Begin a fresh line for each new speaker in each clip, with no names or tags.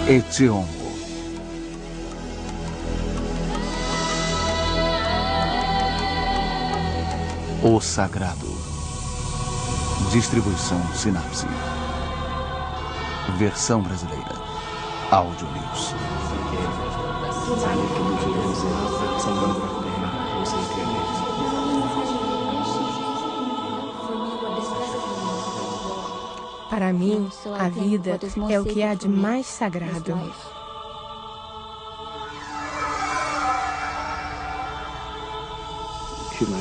Etiomo. O Sagrado. Distribuição Sinapse. Versão brasileira. Áudio News.
Para mim, a vida é o que há de mais sagrado.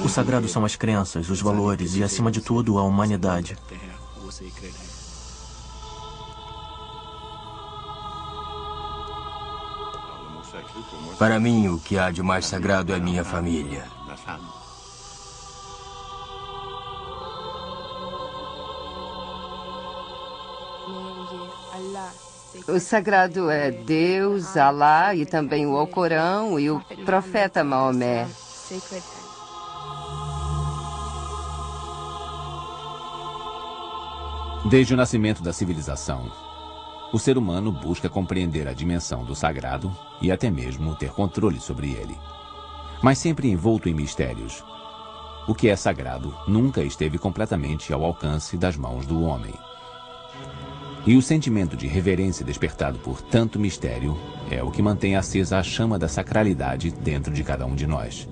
O sagrado são as crenças, os valores e, acima de tudo, a humanidade.
Para mim, o que há de mais sagrado é minha família.
O sagrado é Deus, Alá e também o Alcorão e o profeta Maomé.
Desde o nascimento da civilização, o ser humano busca compreender a dimensão do sagrado e até mesmo ter controle sobre ele. Mas sempre envolto em mistérios. O que é sagrado nunca esteve completamente ao alcance das mãos do homem. E o sentimento de reverência despertado por tanto mistério é o que mantém acesa a chama da sacralidade dentro de cada um de nós.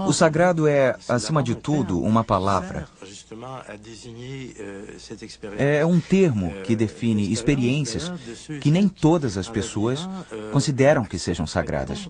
O sagrado é, acima de tudo, uma palavra. É um termo que define experiências que nem todas as pessoas consideram que sejam sagradas.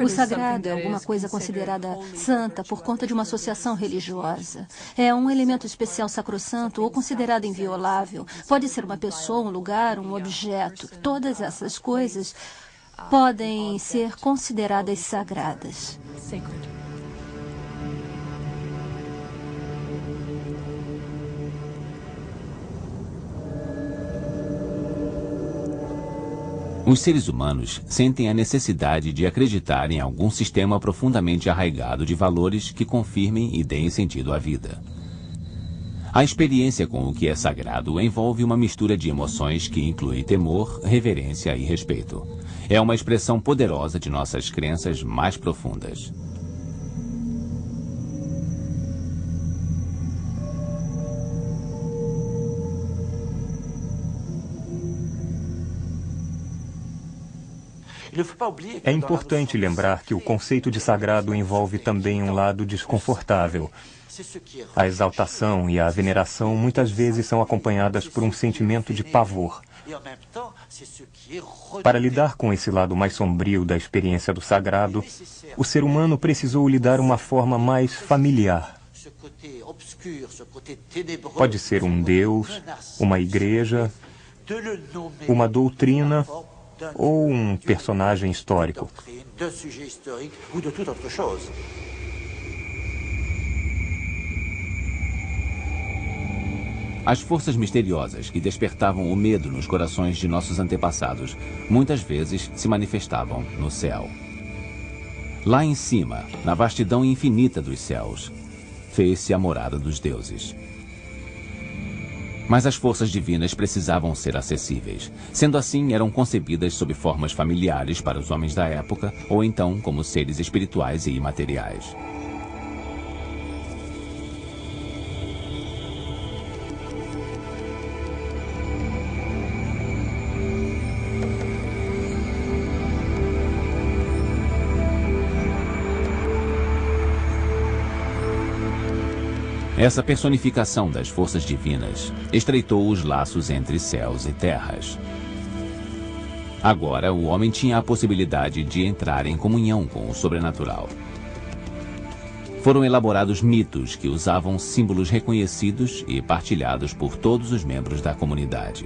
O sagrado é alguma coisa considerada santa por conta de uma associação religiosa. É um elemento especial sacrossanto ou considerado inviolável. Pode ser uma pessoa, um lugar, um objeto. Todas essas coisas podem ser consideradas sagradas.
Os seres humanos sentem a necessidade de acreditar em algum sistema profundamente arraigado de valores que confirmem e deem sentido à vida. A experiência com o que é sagrado envolve uma mistura de emoções que inclui temor, reverência e respeito. É uma expressão poderosa de nossas crenças mais profundas.
É importante lembrar que o conceito de sagrado envolve também um lado desconfortável. A exaltação e a veneração muitas vezes são acompanhadas por um sentimento de pavor. Para lidar com esse lado mais sombrio da experiência do sagrado, o ser humano precisou lhe dar uma forma mais familiar. Pode ser um Deus, uma igreja, uma doutrina ou um personagem histórico.
As forças misteriosas que despertavam o medo nos corações de nossos antepassados muitas vezes se manifestavam no céu. Lá em cima, na vastidão infinita dos céus, fez-se a morada dos deuses. Mas as forças divinas precisavam ser acessíveis. Sendo assim, eram concebidas sob formas familiares para os homens da época, ou então como seres espirituais e imateriais. Essa personificação das forças divinas estreitou os laços entre céus e terras. Agora, o homem tinha a possibilidade de entrar em comunhão com o sobrenatural. Foram elaborados mitos que usavam símbolos reconhecidos e partilhados por todos os membros da comunidade.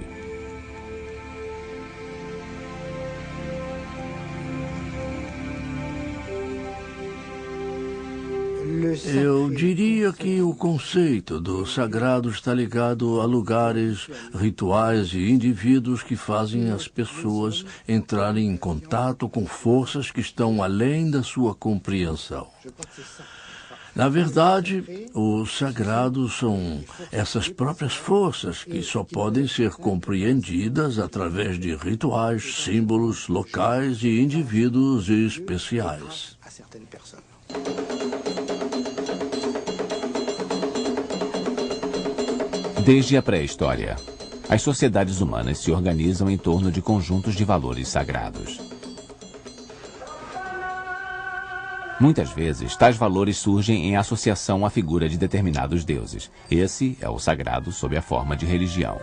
Eu diria que o conceito do sagrado está ligado a lugares, rituais e indivíduos que fazem as pessoas entrarem em contato com forças que estão além da sua compreensão. Na verdade, os sagrados são essas próprias forças que só podem ser compreendidas através de rituais, símbolos, locais e indivíduos especiais.
Desde a pré-história, as sociedades humanas se organizam em torno de conjuntos de valores sagrados. Muitas vezes, tais valores surgem em associação à figura de determinados deuses. Esse é o sagrado sob a forma de religião.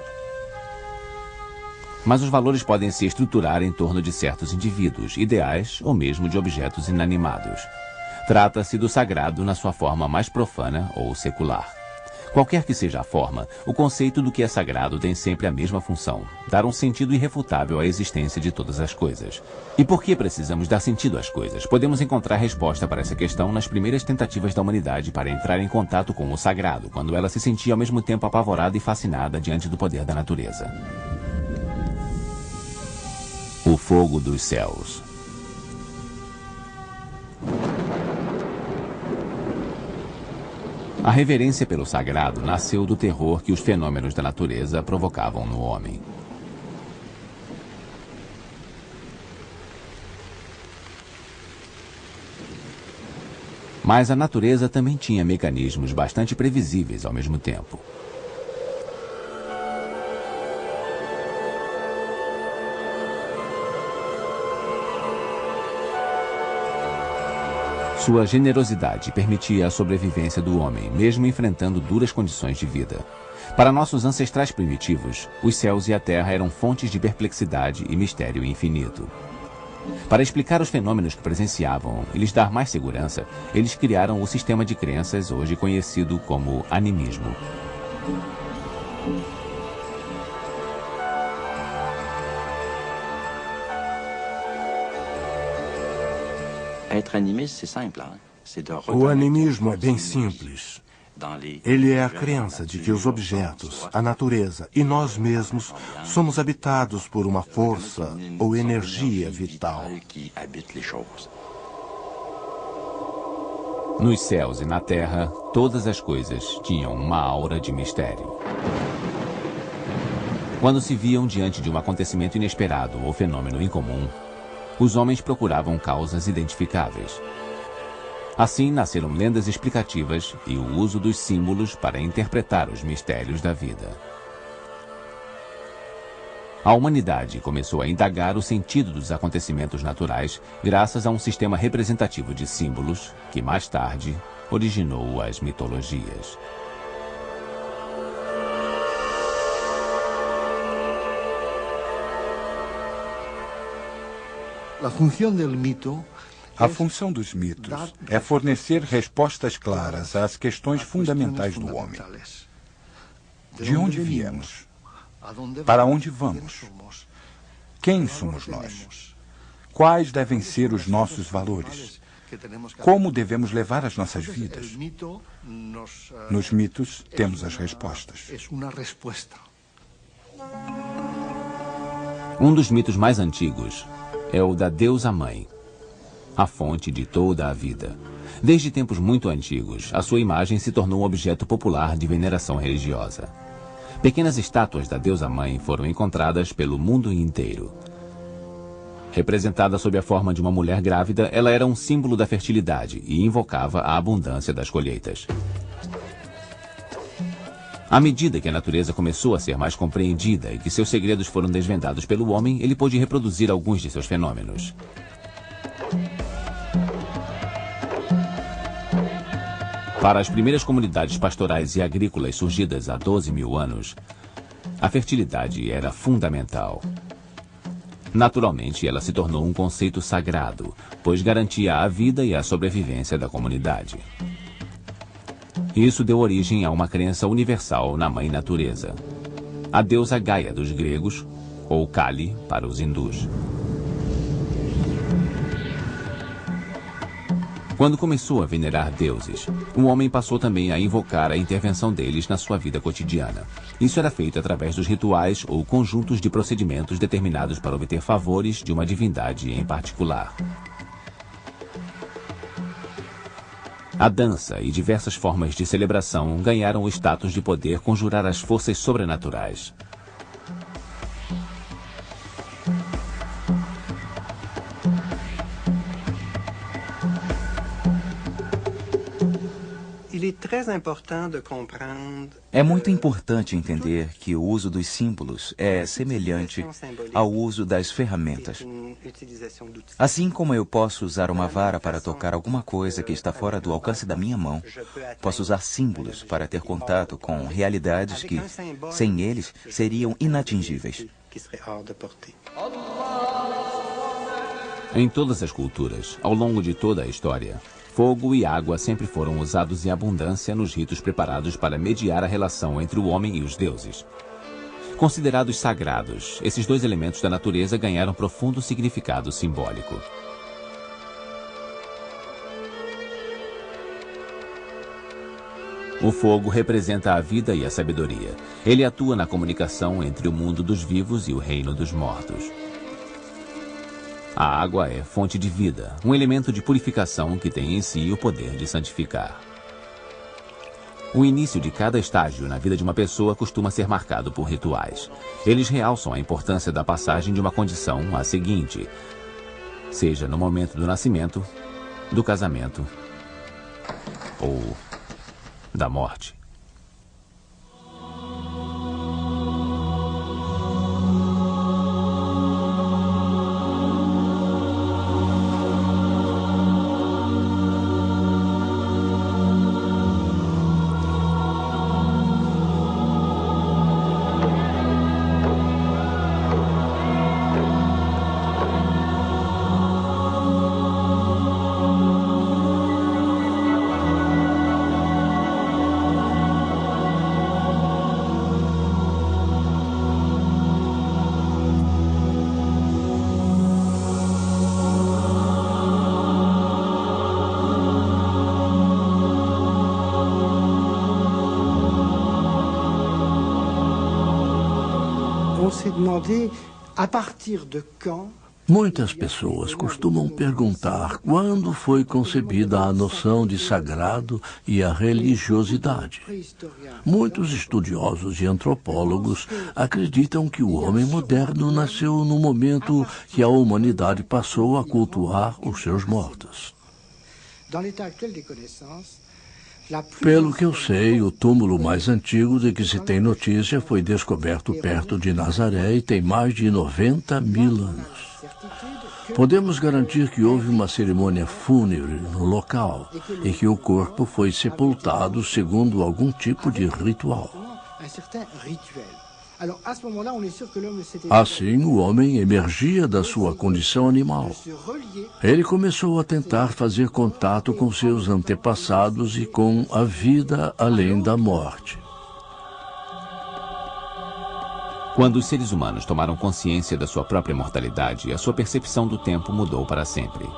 Mas os valores podem se estruturar em torno de certos indivíduos, ideais ou mesmo de objetos inanimados. Trata-se do sagrado na sua forma mais profana ou secular. Qualquer que seja a forma, o conceito do que é sagrado tem sempre a mesma função: dar um sentido irrefutável à existência de todas as coisas. E por que precisamos dar sentido às coisas? Podemos encontrar resposta para essa questão nas primeiras tentativas da humanidade para entrar em contato com o sagrado, quando ela se sentia ao mesmo tempo apavorada e fascinada diante do poder da natureza. O fogo dos céus. A reverência pelo sagrado nasceu do terror que os fenômenos da natureza provocavam no homem. Mas a natureza também tinha mecanismos bastante previsíveis ao mesmo tempo. Sua generosidade permitia a sobrevivência do homem, mesmo enfrentando duras condições de vida. Para nossos ancestrais primitivos, os céus e a terra eram fontes de perplexidade e mistério infinito. Para explicar os fenômenos que presenciavam e lhes dar mais segurança, eles criaram o sistema de crenças hoje conhecido como animismo.
O animismo é bem simples. Ele é a crença de que os objetos, a natureza e nós mesmos somos habitados por uma força ou energia vital.
Nos céus e na terra, todas as coisas tinham uma aura de mistério. Quando se viam diante de um acontecimento inesperado ou fenômeno incomum, os homens procuravam causas identificáveis. Assim nasceram lendas explicativas e o uso dos símbolos para interpretar os mistérios da vida. A humanidade começou a indagar o sentido dos acontecimentos naturais graças a um sistema representativo de símbolos que, mais tarde, originou as mitologias.
A função dos mitos é fornecer respostas claras às questões fundamentais do homem. De onde viemos? Para onde vamos? Quem somos nós? Quais devem ser os nossos valores? Como devemos levar as nossas vidas? Nos mitos temos as respostas.
Um dos mitos mais antigos é o da deusa mãe, a fonte de toda a vida. Desde tempos muito antigos, a sua imagem se tornou um objeto popular de veneração religiosa. Pequenas estátuas da deusa mãe foram encontradas pelo mundo inteiro. Representada sob a forma de uma mulher grávida, ela era um símbolo da fertilidade e invocava a abundância das colheitas. À medida que a natureza começou a ser mais compreendida e que seus segredos foram desvendados pelo homem, ele pôde reproduzir alguns de seus fenômenos. Para as primeiras comunidades pastorais e agrícolas surgidas há 12 mil anos, a fertilidade era fundamental. Naturalmente, ela se tornou um conceito sagrado, pois garantia a vida e a sobrevivência da comunidade. Isso deu origem a uma crença universal na Mãe Natureza, a deusa Gaia dos gregos, ou Kali para os hindus. Quando começou a venerar deuses, o homem passou também a invocar a intervenção deles na sua vida cotidiana. Isso era feito através dos rituais ou conjuntos de procedimentos determinados para obter favores de uma divindade em particular. A dança e diversas formas de celebração ganharam o status de poder conjurar as forças sobrenaturais.
É muito importante entender que o uso dos símbolos é semelhante ao uso das ferramentas. Assim como eu posso usar uma vara para tocar alguma coisa que está fora do alcance da minha mão, posso usar símbolos para ter contato com realidades que, sem eles, seriam inatingíveis.
Em todas as culturas, ao longo de toda a história, fogo e água sempre foram usados em abundância nos ritos preparados para mediar a relação entre o homem e os deuses. Considerados sagrados, esses dois elementos da natureza ganharam profundo significado simbólico. O fogo representa a vida e a sabedoria. Ele atua na comunicação entre o mundo dos vivos e o reino dos mortos. A água é fonte de vida, um elemento de purificação que tem em si o poder de santificar. O início de cada estágio na vida de uma pessoa costuma ser marcado por rituais. Eles realçam a importância da passagem de uma condição à seguinte, seja no momento do nascimento, do casamento ou da morte.
Muitas pessoas costumam perguntar quando foi concebida a noção de sagrado e a religiosidade. Muitos estudiosos e antropólogos acreditam que o homem moderno nasceu no momento que a humanidade passou a cultuar os seus mortos. Pelo que eu sei, o túmulo mais antigo de que se tem notícia foi descoberto perto de Nazaré e tem mais de 90.000 anos. Podemos garantir que houve uma cerimônia fúnebre no local e que o corpo foi sepultado segundo algum tipo de ritual. Assim, o homem emergia da sua condição animal. Ele começou a tentar fazer contato com seus antepassados e com a vida além da morte.
Quando os seres humanos tomaram consciência da sua própria mortalidade, a sua percepção do tempo mudou para sempre.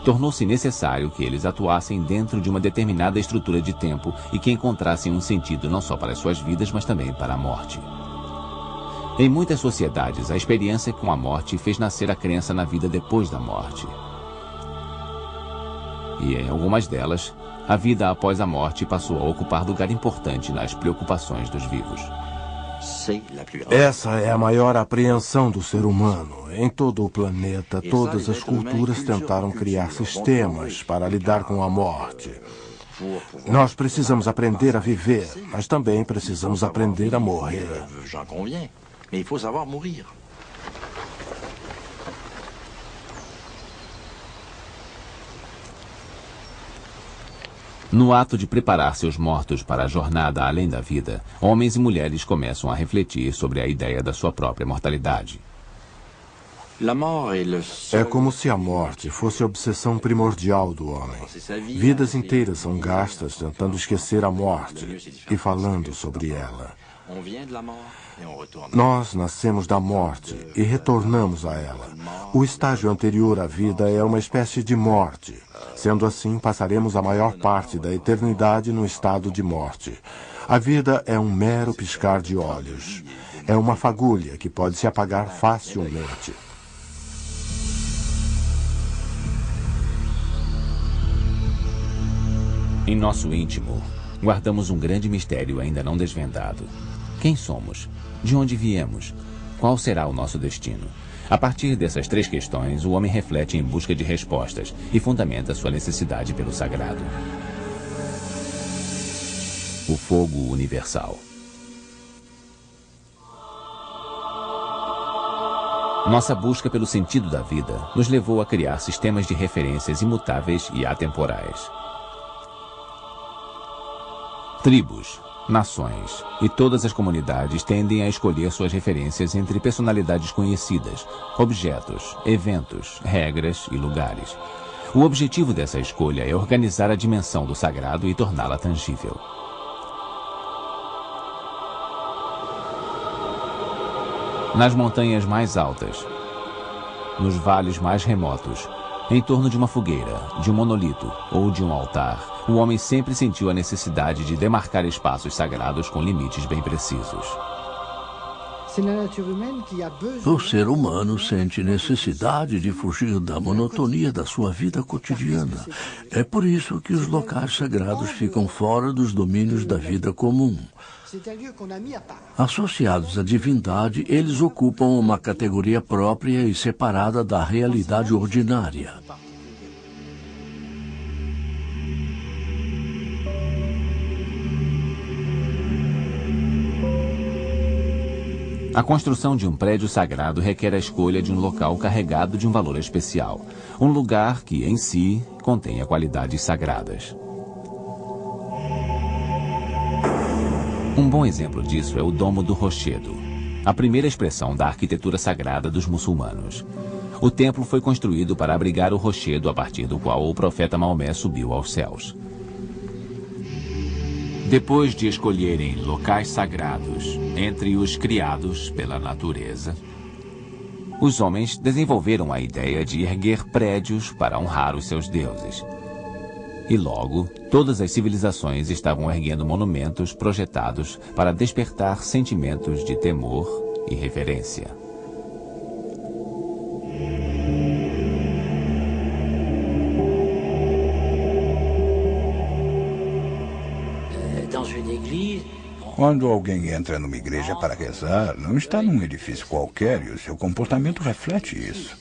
Tornou-se necessário que eles atuassem dentro de uma determinada estrutura de tempo e que encontrassem um sentido não só para as suas vidas, mas também para a morte. Em muitas sociedades, a experiência com a morte fez nascer a crença na vida depois da morte. E em algumas delas, a vida após a morte passou a ocupar lugar importante nas preocupações dos vivos.
Essa é a maior apreensão do ser humano. Em todo o planeta, todas as culturas tentaram criar sistemas para lidar com a morte. Nós precisamos aprender a viver, mas também precisamos aprender a morrer.
Mais il faut savoir mourir.
No ato de preparar seus mortos para a jornada além da vida, homens e mulheres começam a refletir sobre a ideia da sua própria mortalidade.
É como se a morte fosse a obsessão primordial do homem. Vidas inteiras são gastas tentando esquecer a morte e falando sobre ela. Nós nascemos da morte e retornamos a ela. O estágio anterior à vida é uma espécie de morte. Sendo assim, passaremos a maior parte da eternidade no estado de morte. A vida é um mero piscar de olhos. É uma fagulha que pode se apagar facilmente.
Em nosso íntimo, guardamos um grande mistério ainda não desvendado. Quem somos? De onde viemos? Qual será o nosso destino? A partir dessas três questões, o homem reflete em busca de respostas e fundamenta sua necessidade pelo sagrado. O fogo universal. Nossa busca pelo sentido da vida nos levou a criar sistemas de referências imutáveis e atemporais. Tribos, nações e todas as comunidades tendem a escolher suas referências entre personalidades conhecidas, objetos, eventos, regras e lugares. O objetivo dessa escolha é organizar a dimensão do sagrado e torná-la tangível. Nas montanhas mais altas, nos vales mais remotos, em torno de uma fogueira, de um monolito ou de um altar, o homem sempre sentiu a necessidade de demarcar espaços sagrados com limites bem precisos.
O ser humano sente necessidade de fugir da monotonia da sua vida cotidiana. É por isso que os locais sagrados ficam fora dos domínios da vida comum. Associados à divindade, eles ocupam uma categoria própria e separada da realidade ordinária.
A construção de um prédio sagrado requer a escolha de um local carregado de um valor especial. Um lugar que, em si, contenha qualidades sagradas. Um bom exemplo disso é o Domo do Rochedo, a primeira expressão da arquitetura sagrada dos muçulmanos. O templo foi construído para abrigar o rochedo a partir do qual o profeta Maomé subiu aos céus. Depois de escolherem locais sagrados entre os criados pela natureza, os homens desenvolveram a ideia de erguer prédios para honrar os seus deuses. E logo, todas as civilizações estavam erguendo monumentos projetados para despertar sentimentos de temor e reverência.
Quando alguém entra numa igreja para rezar, não está num edifício qualquer e o seu comportamento reflete isso.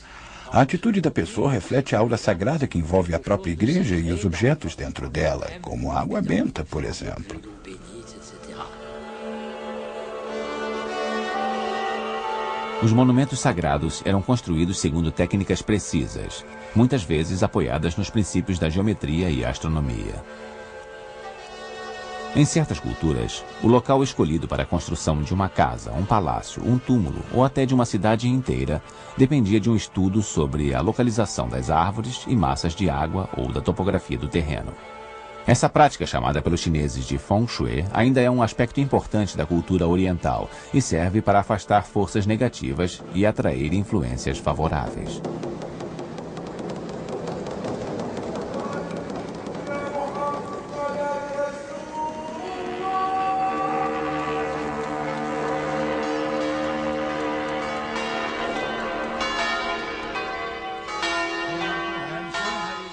A atitude da pessoa reflete a aura sagrada que envolve a própria igreja e os objetos dentro dela, como a água benta, por exemplo.
Os monumentos sagrados eram construídos segundo técnicas precisas, muitas vezes apoiadas nos princípios da geometria e astronomia. Em certas culturas, o local escolhido para a construção de uma casa, um palácio, um túmulo ou até de uma cidade inteira dependia de um estudo sobre a localização das árvores e massas de água ou da topografia do terreno. Essa prática, chamada pelos chineses de Feng Shui, ainda é um aspecto importante da cultura oriental e serve para afastar forças negativas e atrair influências favoráveis.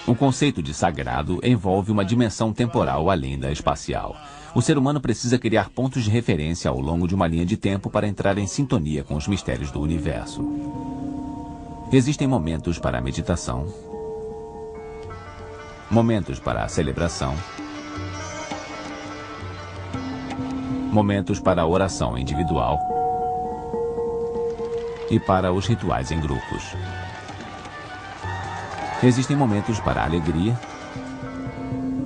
O conceito de sagrado envolve uma dimensão temporal além da espacial. O ser humano precisa criar pontos de referência ao longo de uma linha de tempo para entrar em sintonia com os mistérios do universo. Existem momentos para a meditação, momentos para a celebração, momentos para a oração individual e para os rituais em grupos. Existem momentos para a alegria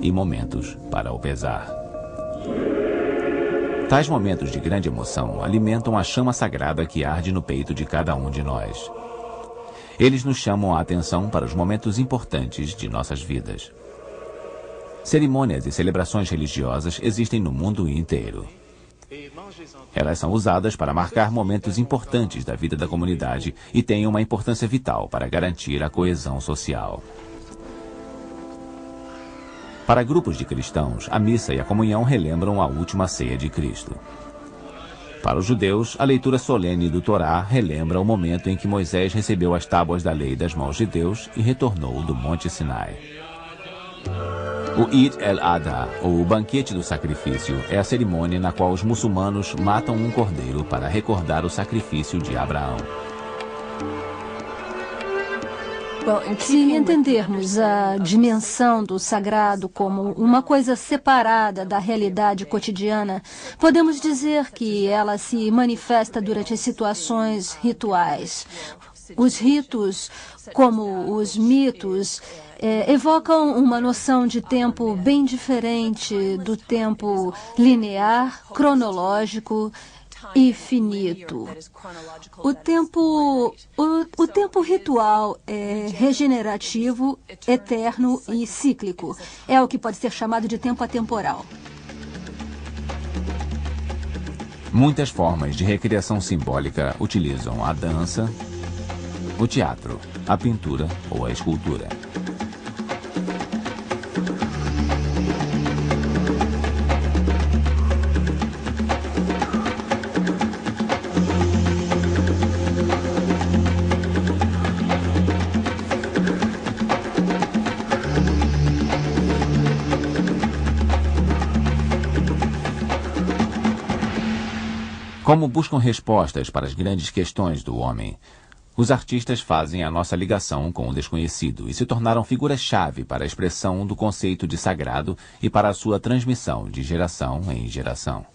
e momentos para o pesar. Tais momentos de grande emoção alimentam a chama sagrada que arde no peito de cada um de nós. Eles nos chamam a atenção para os momentos importantes de nossas vidas. Cerimônias e celebrações religiosas existem no mundo inteiro. Elas são usadas para marcar momentos importantes da vida da comunidade e têm uma importância vital para garantir a coesão social. Para grupos de cristãos, a missa e a comunhão relembram a última ceia de Cristo. Para os judeus, a leitura solene do Torá relembra o momento em que Moisés recebeu as tábuas da lei das mãos de Deus e retornou do Monte Sinai. O Eid el-Adha, ou o banquete do sacrifício, é a cerimônia na qual os muçulmanos matam um cordeiro para recordar o sacrifício de Abraão.
Se entendermos a dimensão do sagrado como uma coisa separada da realidade cotidiana, podemos dizer que ela se manifesta durante as situações rituais. Os ritos, como os mitos, evocam uma noção de tempo bem diferente do tempo linear, cronológico e finito. O tempo ritual é regenerativo, eterno e cíclico. É o que pode ser chamado de tempo atemporal.
Muitas formas de recriação simbólica utilizam a dança, o teatro, a pintura ou a escultura. Como buscam respostas para as grandes questões do homem, os artistas fazem a nossa ligação com o desconhecido e se tornaram figuras-chave para a expressão do conceito de sagrado e para a sua transmissão de geração em geração.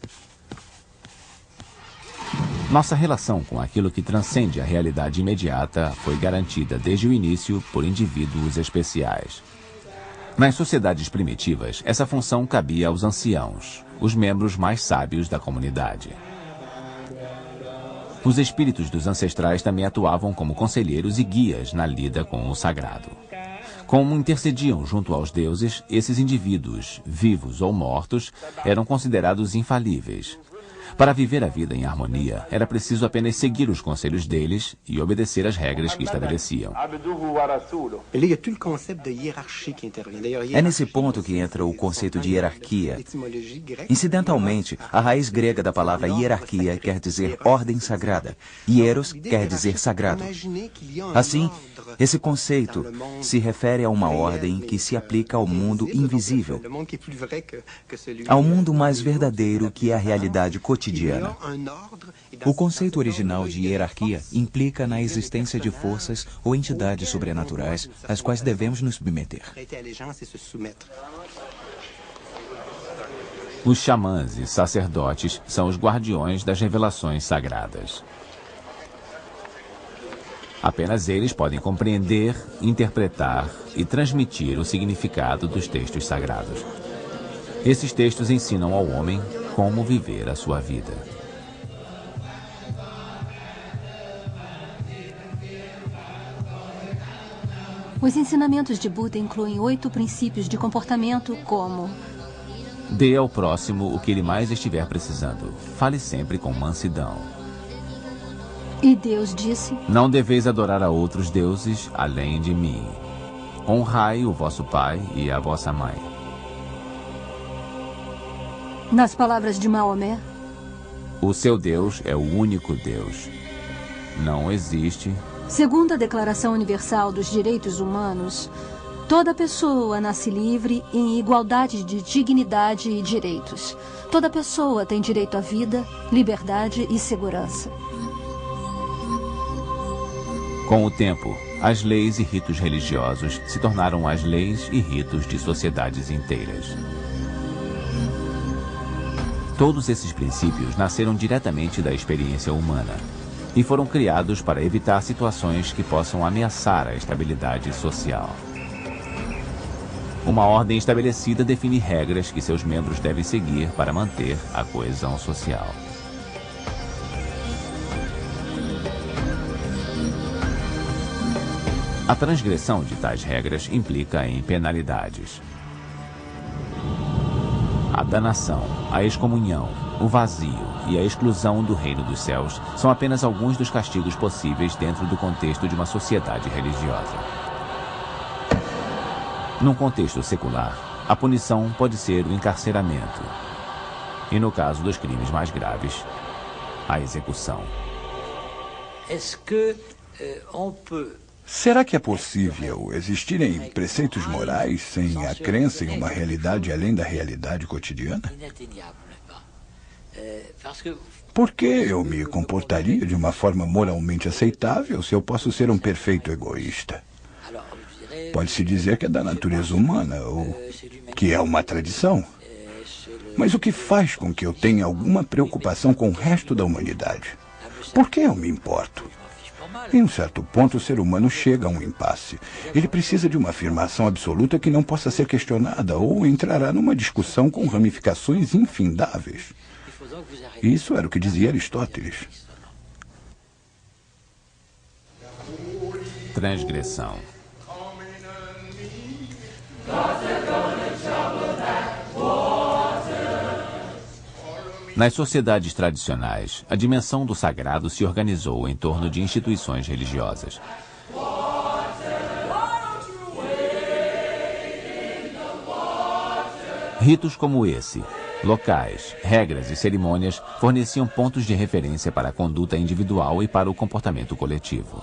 Nossa relação com aquilo que transcende a realidade imediata foi garantida desde o início por indivíduos especiais. Nas sociedades primitivas, essa função cabia aos anciãos, os membros mais sábios da comunidade. Os espíritos dos ancestrais também atuavam como conselheiros e guias na lida com o sagrado. Como intercediam junto aos deuses, esses indivíduos, vivos ou mortos, eram considerados infalíveis. Para viver a vida em harmonia, era preciso apenas seguir os conselhos deles e obedecer às regras que estabeleciam.
É nesse ponto que entra o conceito de hierarquia. Incidentalmente, a raiz grega da palavra hierarquia quer dizer ordem sagrada. Hieros quer dizer sagrado. Assim, esse conceito se refere a uma ordem que se aplica ao mundo invisível, ao mundo mais verdadeiro que é a realidade cotidiana. O conceito original de hierarquia implica na existência de forças ou entidades sobrenaturais às quais devemos nos submeter.
Os xamãs e sacerdotes são os guardiões das revelações sagradas. Apenas eles podem compreender, interpretar e transmitir o significado dos textos sagrados. Esses textos ensinam ao homem como viver a sua vida.
Os ensinamentos de Buda incluem 8 princípios de comportamento, como:
dê ao próximo o que ele mais estiver precisando. Fale sempre com mansidão.
E Deus disse:
não deveis adorar a outros deuses além de mim. Honrai o vosso pai e a vossa mãe.
Nas palavras de Maomé:
o seu Deus é o único Deus. Não existe.
Segundo a Declaração Universal dos Direitos Humanos, toda pessoa nasce livre em igualdade de dignidade e direitos. Toda pessoa tem direito à vida, liberdade e segurança.
Com o tempo, as leis e ritos religiosos se tornaram as leis e ritos de sociedades inteiras. Todos esses princípios nasceram diretamente da experiência humana e foram criados para evitar situações que possam ameaçar a estabilidade social. Uma ordem estabelecida define regras que seus membros devem seguir para manter a coesão social. A transgressão de tais regras implica em penalidades. A danação, a excomunhão, o vazio, e a exclusão do reino dos céus são apenas alguns dos castigos possíveis dentro do contexto de uma sociedade religiosa. Num contexto secular, a punição pode ser o encarceramento. E no caso dos crimes mais graves, a execução.
Será que é possível existirem preceitos morais sem a crença em uma realidade além da realidade cotidiana? Por que eu me comportaria de uma forma moralmente aceitável se eu posso ser um perfeito egoísta? Pode-se dizer que é da natureza humana, ou que é uma tradição. Mas o que faz com que eu tenha alguma preocupação com o resto da humanidade? Por que eu me importo? Em um certo ponto, o ser humano chega a um impasse. Ele precisa de uma afirmação absoluta que não possa ser questionada ou entrará numa discussão com ramificações infindáveis. Isso era o que dizia Aristóteles.
Transgressão. Nas sociedades tradicionais, a dimensão do sagrado se organizou em torno de instituições religiosas. Ritos como esse, locais, regras e cerimônias forneciam pontos de referência para a conduta individual e para o comportamento coletivo.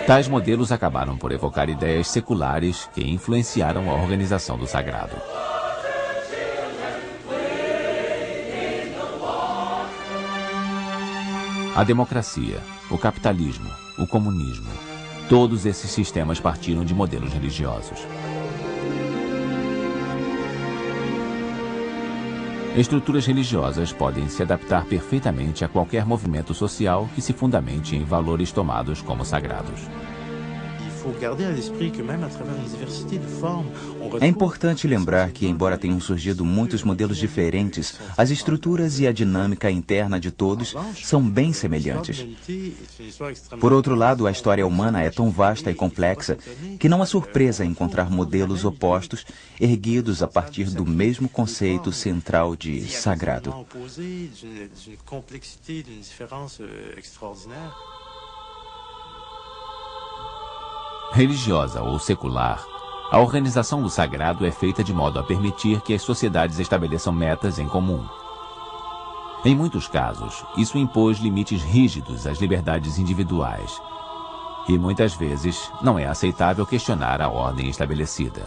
Tais modelos acabaram por evocar ideias seculares que influenciaram a organização do sagrado. A democracia, o capitalismo, o comunismo, todos esses sistemas partiram de modelos religiosos. Estruturas religiosas podem se adaptar perfeitamente a qualquer movimento social que se fundamente em valores tomados como sagrados.
É importante lembrar que, embora tenham surgido muitos modelos diferentes, as estruturas e a dinâmica interna de todos são bem semelhantes. Por outro lado, a história humana é tão vasta e complexa que não há surpresa encontrar modelos opostos erguidos a partir do mesmo conceito central de sagrado.
Religiosa ou secular, a organização do sagrado é feita de modo a permitir que as sociedades estabeleçam metas em comum. Em muitos casos, isso impôs limites rígidos às liberdades individuais. E muitas vezes não é aceitável questionar a ordem estabelecida.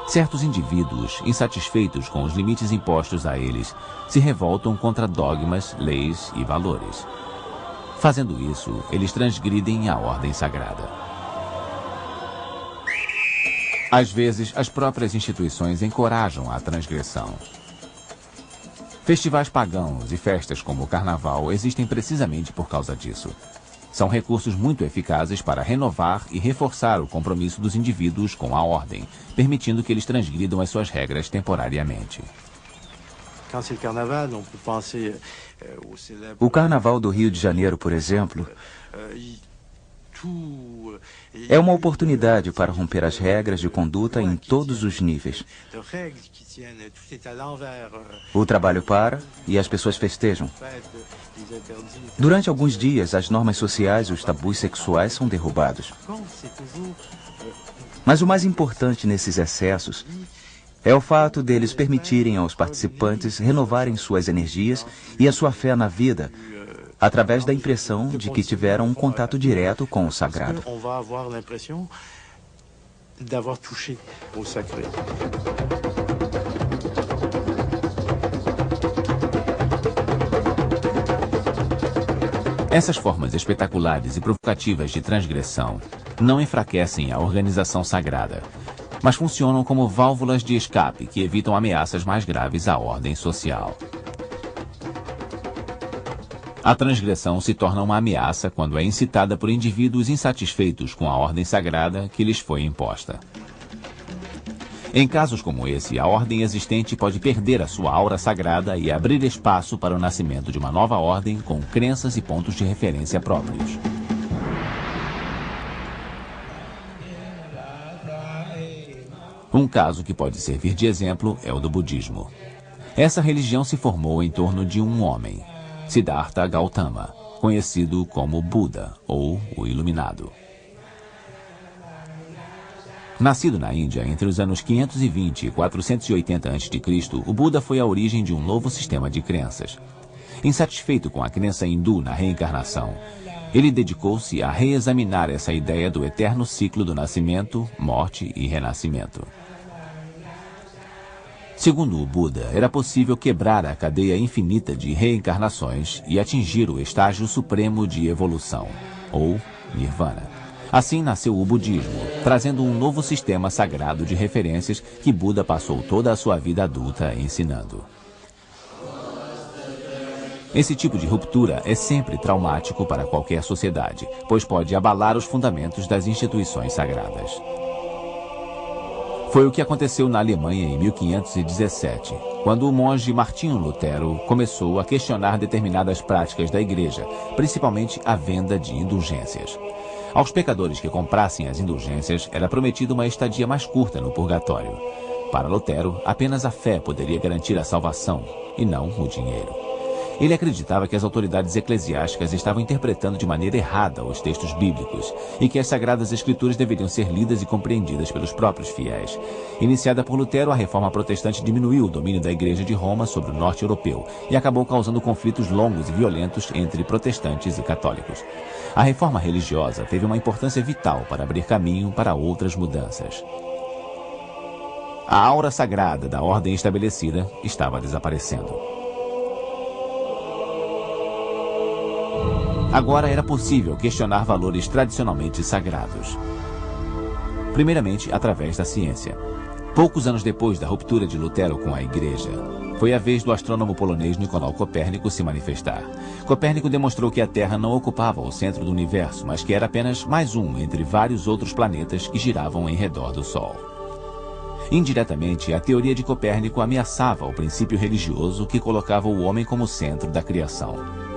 Certos indivíduos, insatisfeitos com os limites impostos a eles, se revoltam contra dogmas, leis e valores. Fazendo isso, eles transgridem a ordem sagrada. Às vezes, as próprias instituições encorajam a transgressão. Festivais pagãos e festas como o Carnaval existem precisamente por causa disso. São recursos muito eficazes para renovar e reforçar o compromisso dos indivíduos com a ordem, permitindo que eles transgridam as suas regras temporariamente.
O Carnaval do Rio de Janeiro, por exemplo, é uma oportunidade para romper as regras de conduta em todos os níveis. O trabalho para e as pessoas festejam. Durante alguns dias, as normas sociais e os tabus sexuais são derrubados. Mas o mais importante nesses excessos é o fato deles permitirem aos participantes renovarem suas energias e a sua fé na vida, através da impressão de que tiveram um contato direto com o sagrado.
Essas formas espetaculares e provocativas de transgressão não enfraquecem a organização sagrada, mas funcionam como válvulas de escape que evitam ameaças mais graves à ordem social. A transgressão se torna uma ameaça quando é incitada por indivíduos insatisfeitos com a ordem sagrada que lhes foi imposta. Em casos como esse, a ordem existente pode perder a sua aura sagrada e abrir espaço para o nascimento de uma nova ordem com crenças e pontos de referência próprios. Um caso que pode servir de exemplo é o do budismo. Essa religião se formou em torno de um homem, Siddhartha Gautama, conhecido como Buda, ou o Iluminado. Nascido na Índia entre os anos 520 e 480 a.C., o Buda foi a origem de um novo sistema de crenças. Insatisfeito com a crença hindu na reencarnação, ele dedicou-se a reexaminar essa ideia do eterno ciclo do nascimento, morte e renascimento. Segundo o Buda, era possível quebrar a cadeia infinita de reencarnações e atingir o estágio supremo de evolução, ou Nirvana. Assim nasceu o budismo, trazendo um novo sistema sagrado de referências que Buda passou toda a sua vida adulta ensinando. Esse tipo de ruptura é sempre traumático para qualquer sociedade, pois pode abalar os fundamentos das instituições sagradas. Foi o que aconteceu na Alemanha em 1517, quando o monge Martinho Lutero começou a questionar determinadas práticas da igreja, principalmente a venda de indulgências. Aos pecadores que comprassem as indulgências era prometida uma estadia mais curta no purgatório. Para Lutero, apenas a fé poderia garantir a salvação, e não o dinheiro. Ele acreditava que as autoridades eclesiásticas estavam interpretando de maneira errada os textos bíblicos e que as Sagradas Escrituras deveriam ser lidas e compreendidas pelos próprios fiéis. Iniciada por Lutero, a reforma protestante diminuiu o domínio da Igreja de Roma sobre o norte europeu e acabou causando conflitos longos e violentos entre protestantes e católicos. A reforma religiosa teve uma importância vital para abrir caminho para outras mudanças. A aura sagrada da ordem estabelecida estava desaparecendo. Agora era possível questionar valores tradicionalmente sagrados. Primeiramente, através da ciência. Poucos anos depois da ruptura de Lutero com a Igreja, foi a vez do astrônomo polonês Nicolau Copérnico se manifestar. Copérnico demonstrou que a Terra não ocupava o centro do universo, mas que era apenas mais um entre vários outros planetas que giravam em redor do Sol. Indiretamente, a teoria de Copérnico ameaçava o princípio religioso que colocava o homem como centro da criação.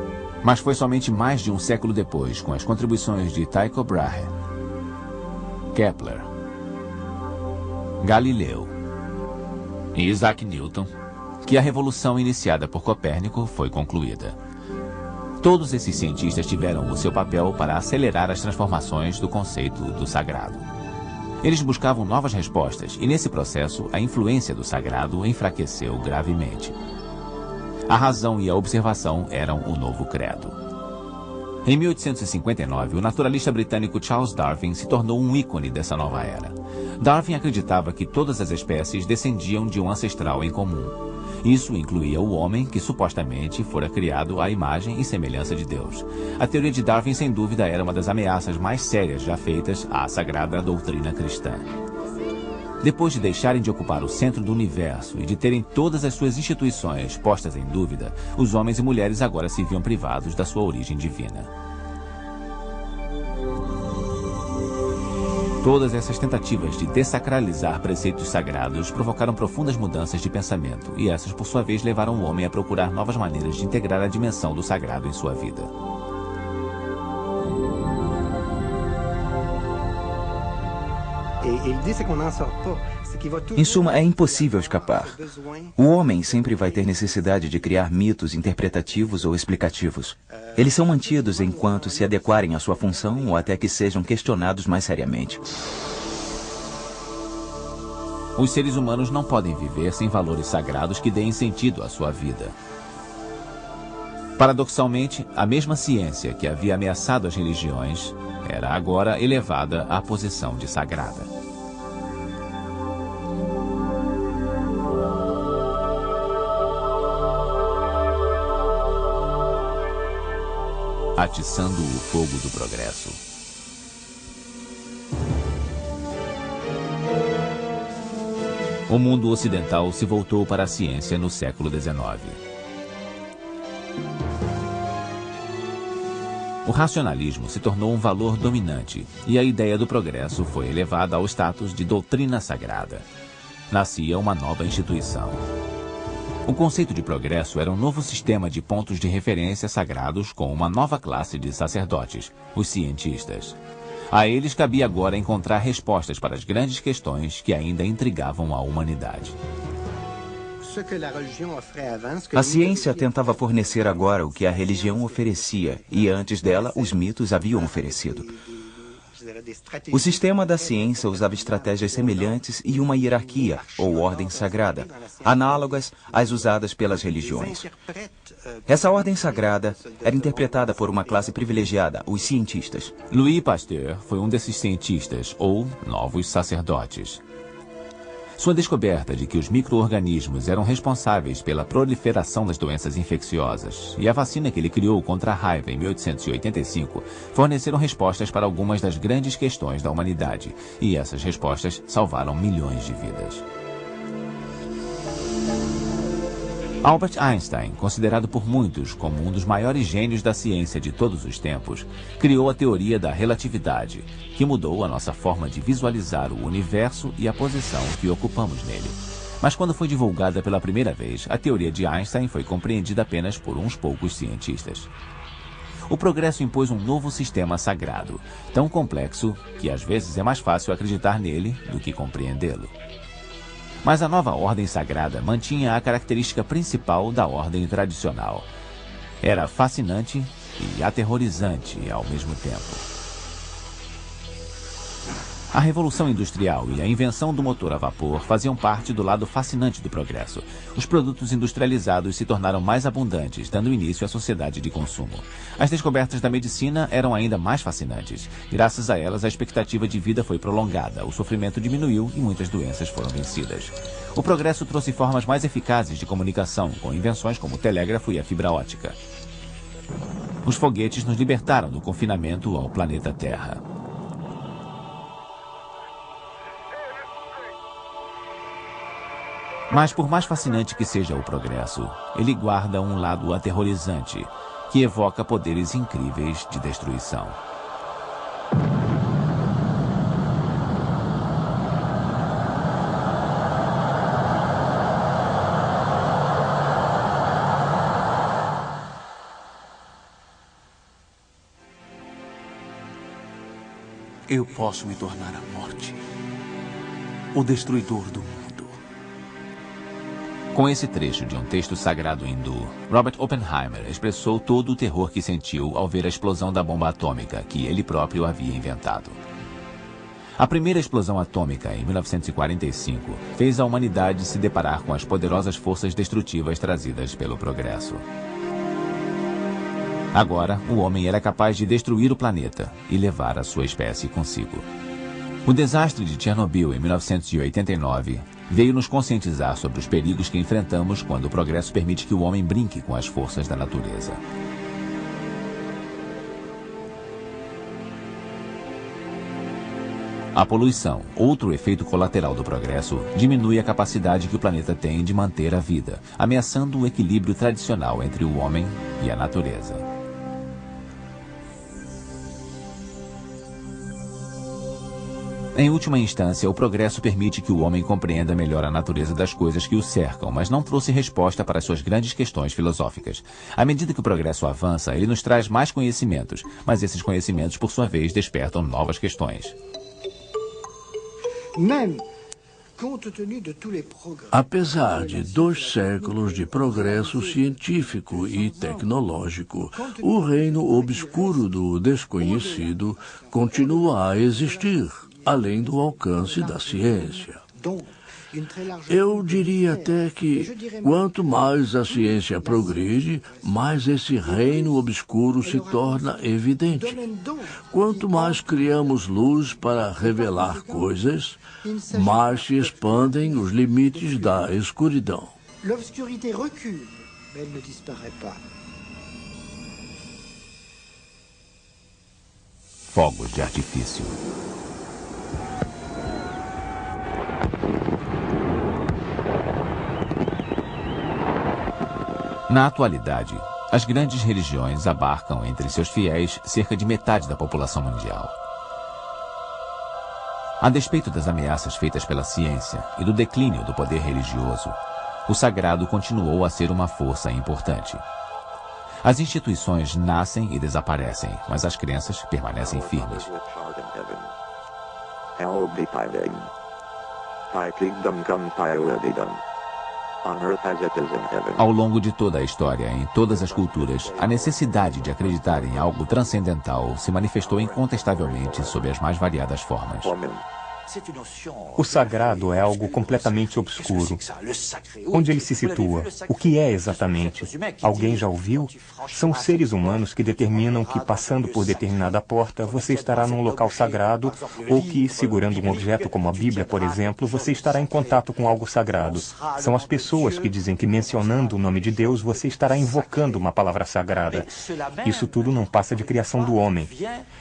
Mas foi somente mais de um século depois, com as contribuições de Tycho Brahe, Kepler, Galileu e Isaac Newton, que a revolução iniciada por Copérnico foi concluída. Todos esses cientistas tiveram o seu papel para acelerar as transformações do conceito do sagrado. Eles buscavam novas respostas e, nesse processo, a influência do sagrado enfraqueceu gravemente. A razão e a observação eram o novo credo. Em 1859, o naturalista britânico Charles Darwin se tornou um ícone dessa nova era. Darwin acreditava que todas as espécies descendiam de um ancestral em comum. Isso incluía o homem, que supostamente fora criado à imagem e semelhança de Deus. A teoria de Darwin, sem dúvida, era uma das ameaças mais sérias já feitas à sagrada doutrina cristã. Depois de deixarem de ocupar o centro do universo e de terem todas as suas instituições postas em dúvida, os homens e mulheres agora se viam privados da sua origem divina. Todas essas tentativas de dessacralizar preceitos sagrados provocaram profundas mudanças de pensamento, e essas, por sua vez, levaram o homem a procurar novas maneiras de integrar a dimensão do sagrado em sua vida.
Em suma, é impossível escapar. O homem sempre vai ter necessidade de criar mitos interpretativos ou explicativos. Eles são mantidos enquanto se adequarem à sua função ou até que sejam questionados mais seriamente.
Os seres humanos não podem viver sem valores sagrados que deem sentido à sua vida. Paradoxalmente, a mesma ciência que havia ameaçado as religiões era agora elevada à posição de sagrada. Atiçando o fogo do progresso. O mundo ocidental se voltou para a ciência no século XIX. O racionalismo se tornou um valor dominante e a ideia do progresso foi elevada ao status de doutrina sagrada. Nascia uma nova instituição. O conceito de progresso era um novo sistema de pontos de referência sagrados com uma nova classe de sacerdotes, os cientistas. A eles cabia agora encontrar respostas para as grandes questões que ainda intrigavam a humanidade.
A ciência tentava fornecer agora o que a religião oferecia, e antes dela, os mitos haviam oferecido. O sistema da ciência usava estratégias semelhantes e uma hierarquia, ou ordem sagrada, análogas às usadas pelas religiões. Essa ordem sagrada era interpretada por uma classe privilegiada, os cientistas.
Louis Pasteur foi um desses cientistas, ou novos sacerdotes. Sua descoberta de que os micro-organismos eram responsáveis pela proliferação das doenças infecciosas e a vacina que ele criou contra a raiva em 1885 forneceram respostas para algumas das grandes questões da humanidade, e essas respostas salvaram milhões de vidas. Albert Einstein, considerado por muitos como um dos maiores gênios da ciência de todos os tempos, criou a teoria da relatividade, que mudou a nossa forma de visualizar o universo e a posição que ocupamos nele. Mas quando foi divulgada pela primeira vez, a teoria de Einstein foi compreendida apenas por uns poucos cientistas. O progresso impôs um novo sistema sagrado, tão complexo que às vezes é mais fácil acreditar nele do que compreendê-lo. Mas a nova ordem sagrada mantinha a característica principal da ordem tradicional. Era fascinante e aterrorizante ao mesmo tempo. A Revolução Industrial e a invenção do motor a vapor faziam parte do lado fascinante do progresso. Os produtos industrializados se tornaram mais abundantes, dando início à sociedade de consumo. As descobertas da medicina eram ainda mais fascinantes. Graças a elas, a expectativa de vida foi prolongada, o sofrimento diminuiu e muitas doenças foram vencidas. O progresso trouxe formas mais eficazes de comunicação, com invenções como o telégrafo e a fibra óptica. Os foguetes nos libertaram do confinamento ao planeta Terra. Mas por mais fascinante que seja o progresso, ele guarda um lado aterrorizante, que evoca poderes incríveis de destruição.
Eu posso me tornar a morte, o destruidor do mundo.
Com esse trecho de um texto sagrado hindu, Robert Oppenheimer expressou todo o terror que sentiu ao ver a explosão da bomba atômica que ele próprio havia inventado. A primeira explosão atômica, em 1945, fez a humanidade se deparar com as poderosas forças destrutivas trazidas pelo progresso. Agora, o homem era capaz de destruir o planeta e levar a sua espécie consigo. O desastre de Chernobyl, em 1989, veio nos conscientizar sobre os perigos que enfrentamos quando o progresso permite que o homem brinque com as forças da natureza. A poluição, outro efeito colateral do progresso, diminui a capacidade que o planeta tem de manter a vida, ameaçando o equilíbrio tradicional entre o homem e a natureza. Em última instância, o progresso permite que o homem compreenda melhor a natureza das coisas que o cercam, mas não trouxe resposta para suas grandes questões filosóficas. À medida que o progresso avança, ele nos traz mais conhecimentos, mas esses conhecimentos, por sua vez, despertam novas questões.
Apesar de 2 séculos de progresso científico e tecnológico, o reino obscuro do desconhecido continua a existir, além do alcance da ciência. Eu diria até que, quanto mais a ciência progride, mais esse reino obscuro se torna evidente. Quanto mais criamos luz para revelar coisas, mais se expandem os limites da escuridão.
Fogos de artifício. Na atualidade, as grandes religiões abarcam entre seus fiéis cerca de metade da população mundial. A despeito das ameaças feitas pela ciência e do declínio do poder religioso, o sagrado continuou a ser uma força importante. As instituições nascem e desaparecem, mas as crenças permanecem firmes. Ao longo de toda a história, em todas as culturas, a necessidade de acreditar em algo transcendental se manifestou incontestavelmente sob as mais variadas formas.
O sagrado é algo completamente obscuro. Onde ele se situa? O que é exatamente? Alguém já ouviu? São os seres humanos que determinam que, passando por determinada porta, você estará num local sagrado, ou que, segurando um objeto como a Bíblia, por exemplo, você estará em contato com algo sagrado. São as pessoas que dizem que, mencionando o nome de Deus, você estará invocando uma palavra sagrada. Isso tudo não passa de criação do homem.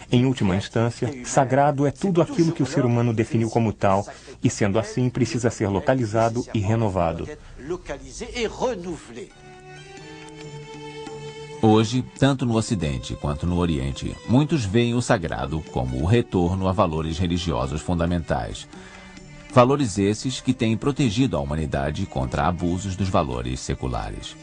Em última instância, sagrado é tudo aquilo que o ser humano definiu como tal, e sendo assim, precisa ser localizado e renovado.
Hoje, tanto no Ocidente quanto no Oriente, muitos veem o sagrado como o retorno a valores religiosos fundamentais. Valores esses que têm protegido a humanidade contra abusos dos valores seculares.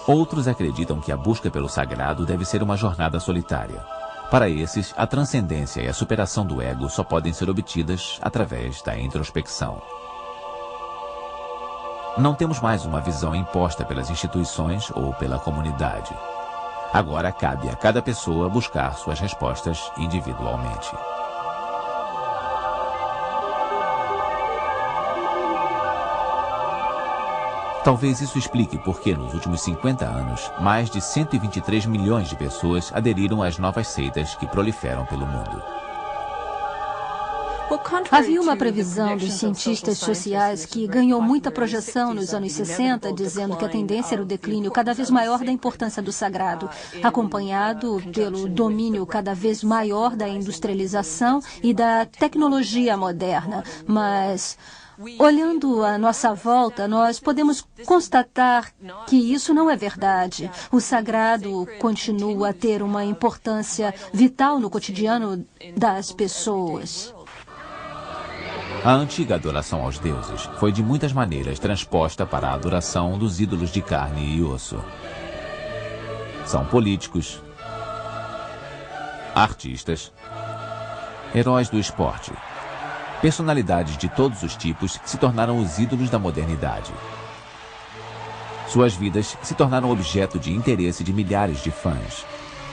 Outros acreditam que a busca pelo sagrado deve ser uma jornada solitária. Para esses, a transcendência e a superação do ego só podem ser obtidas através da introspecção. Não temos mais uma visão imposta pelas instituições ou pela comunidade. Agora cabe a cada pessoa buscar suas respostas individualmente. Talvez isso explique por que, nos últimos 50 anos, mais de 123 milhões de pessoas aderiram às novas seitas que proliferam pelo mundo.
Havia uma previsão dos cientistas sociais que ganhou muita projeção nos anos 60, dizendo que a tendência era o declínio cada vez maior da importância do sagrado, acompanhado pelo domínio cada vez maior da industrialização e da tecnologia moderna. Mas, olhando à nossa volta, nós podemos constatar que isso não é verdade. O sagrado continua a ter uma importância vital no cotidiano das pessoas.
A antiga adoração aos deuses foi de muitas maneiras transposta para a adoração dos ídolos de carne e osso. São políticos, artistas, heróis do esporte, personalidades de todos os tipos que se tornaram os ídolos da modernidade. Suas vidas se tornaram objeto de interesse de milhares de fãs,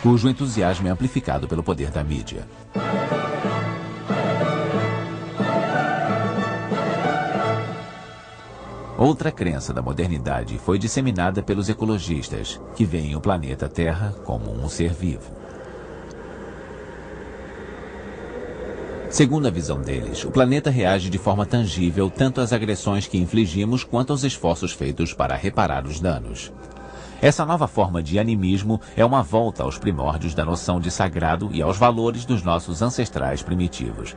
cujo entusiasmo é amplificado pelo poder da mídia. Outra crença da modernidade foi disseminada pelos ecologistas, que veem o planeta Terra como um ser vivo. Segundo a visão deles, o planeta reage de forma tangível tanto às agressões que infligimos quanto aos esforços feitos para reparar os danos. Essa nova forma de animismo é uma volta aos primórdios da noção de sagrado e aos valores dos nossos ancestrais primitivos.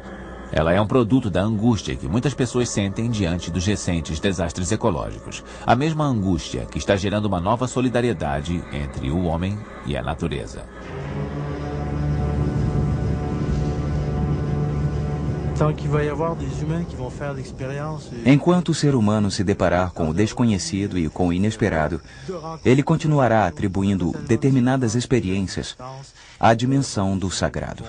Ela é um produto da angústia que muitas pessoas sentem diante dos recentes desastres ecológicos. A mesma angústia que está gerando uma nova solidariedade entre o homem e a natureza.
Enquanto o ser humano se deparar com o desconhecido e com o inesperado, ele continuará atribuindo determinadas experiências à dimensão do sagrado.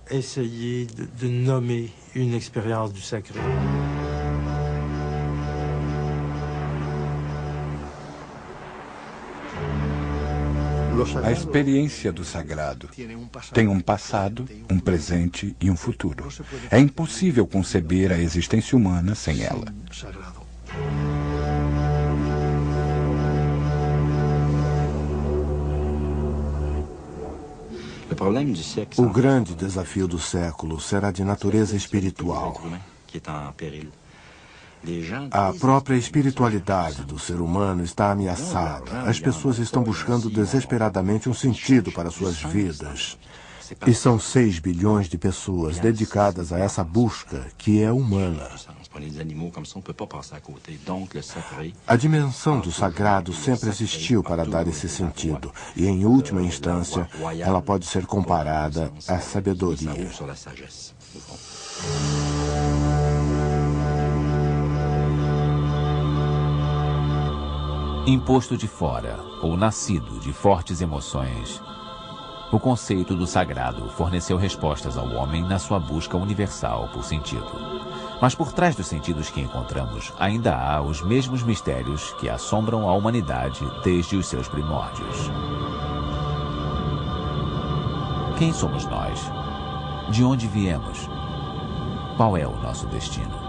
Essayer de nommer une expérience du sacré.
A experiência do sagrado tem um passado, um presente e um futuro. É impossível conceber a existência humana sem ela.
O grande desafio do século será de natureza espiritual. A própria espiritualidade do ser humano está ameaçada. As pessoas estão buscando desesperadamente um sentido para suas vidas. E são 6 bilhões de pessoas dedicadas a essa busca que é humana. A dimensão do sagrado sempre existiu para dar esse sentido, e em última instância, ela pode ser comparada à sabedoria.
Enquanto o ser humano se depara com o desconhecido e com o inesperado, ele continuará atribuindo determinadas experiências à dimensão do sagrado. Agora cabe a cada pessoa buscar suas respostas individualmente. Outra crença da modernidade foi disseminada pelos ecologistas, que veem o planeta Terra como um ser vivo. Segundo a visão deles, o planeta Terra
Imposto de fora ou nascido de fortes emoções, o conceito do sagrado forneceu respostas ao homem na sua busca universal por sentido. Mas por trás dos sentidos que encontramos, ainda há os mesmos mistérios que assombram a humanidade desde os seus primórdios. Quem somos nós? De onde viemos? Qual é o nosso destino?